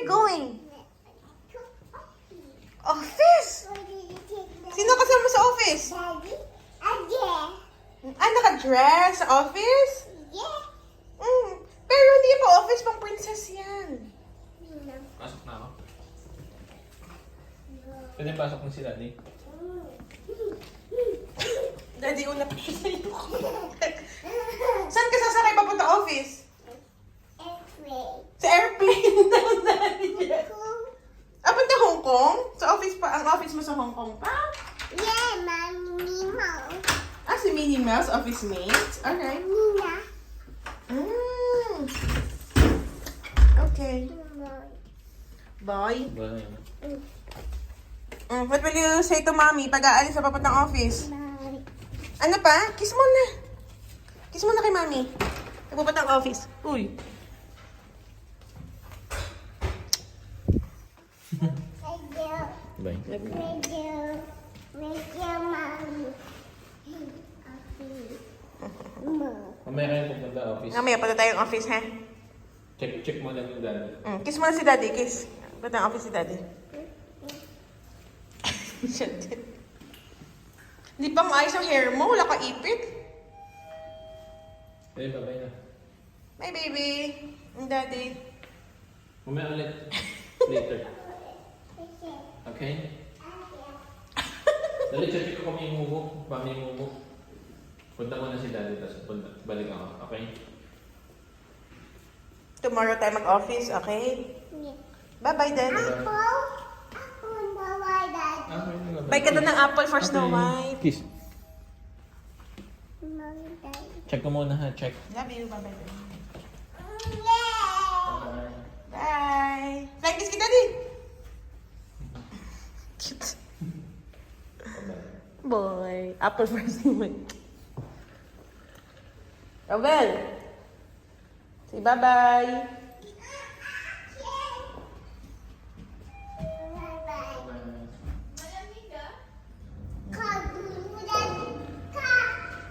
you going? Office? Sino kasama sa office? Daddy? Ah, naka-dress sa office? Yeah. Pero hindi pa office, pang princess yan. Pasok na ako. Pwede pasok mo si Daddy. Daddy, una pa siya sa'yo. Saan ka sasakay papunta office? Sa airplane daw, Daddy. Ah, punta Hong Kong? Sa office pa? Ang office mo sa Hong Kong pa? Yeah, Mommy Mouse. Ah, si Minnie Mouse, office mate? Okay. Nina. Okay. Bye. Wala yan. What will you say to mommy pag aalis sa papuntang office? Bye. Ano pa? Kiss mo na. Kiss mo na kay mami. Sa papuntang office. Uy. Thank you. Bye. Thank you. Thank you, Mommy. Mamaya kayo pupunta office. Mamaya punta tayong office, ha? Check mo lang yung Daddy. Kiss mo na si daddy. Kiss. Papuntang office si daddy. Siya din. Hindi pa maayos ang hair mo. Wala ka ipit. Eh, bye-bye na. Bye, baby. Ang daddy. Mamaya ulit. Later. Okay? Dali, check ko kung may mubo. Pa may mubo. Punta ko na si Daddy, tapos balik ako. Okay? Tomorrow tayo mag-office, okay? Bye-bye, daddy. Apple. Apple, bye, Daddy. Okay, Bye ka na ng apple for Snow White. Kiss. Mommy, Daddy. Check ko muna ha, check. Love you. Bye-bye, daddy. Yeah. Bye. Flying kiss kay daddy. Cute. Boy. Apple for Snow White. Robel. Say bye-bye.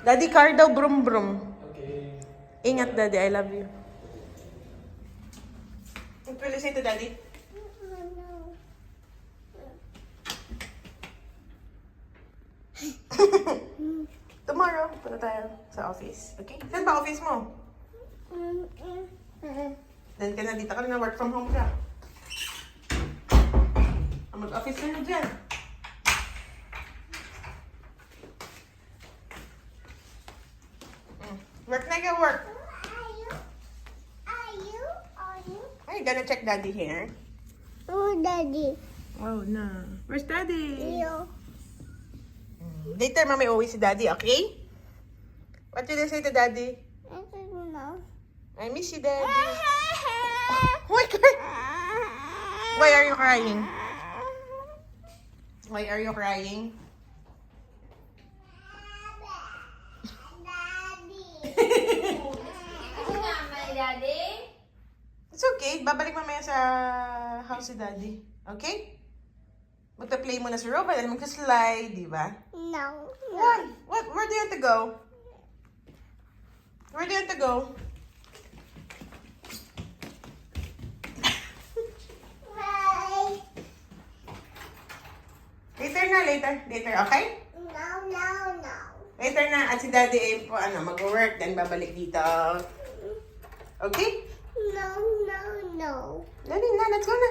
Daddy, car daw, brum brum. Okay. Ingat, daddy. I love you. What will you say to daddy? Tomorrow, punta tayo sa office. Okay? Saan ba office mo? Then ka na, dito ka na, work from home ka. Mag-office ka na dyan. Work na ka, work. Are you? Are you gonna check daddy here? Oh, Daddy. Oh, no. Where's daddy? You. Later, mami, uwi si daddy, okay? What did I say to daddy? I don't know. I miss you, daddy. Why, why are you crying? Why are you crying? Daddy. It's okay. Babalik mamaya sa house si daddy. Okay? Magpa-play muna si Robert and magka-slide, di ba? No. Why? What? Where do you want to go? Where do you want to go? Bye. Later na, later. Later, okay? No. Later na. At si daddy ay po, mag-work, then babalik dito. Okay? No. Dali na, let's go na.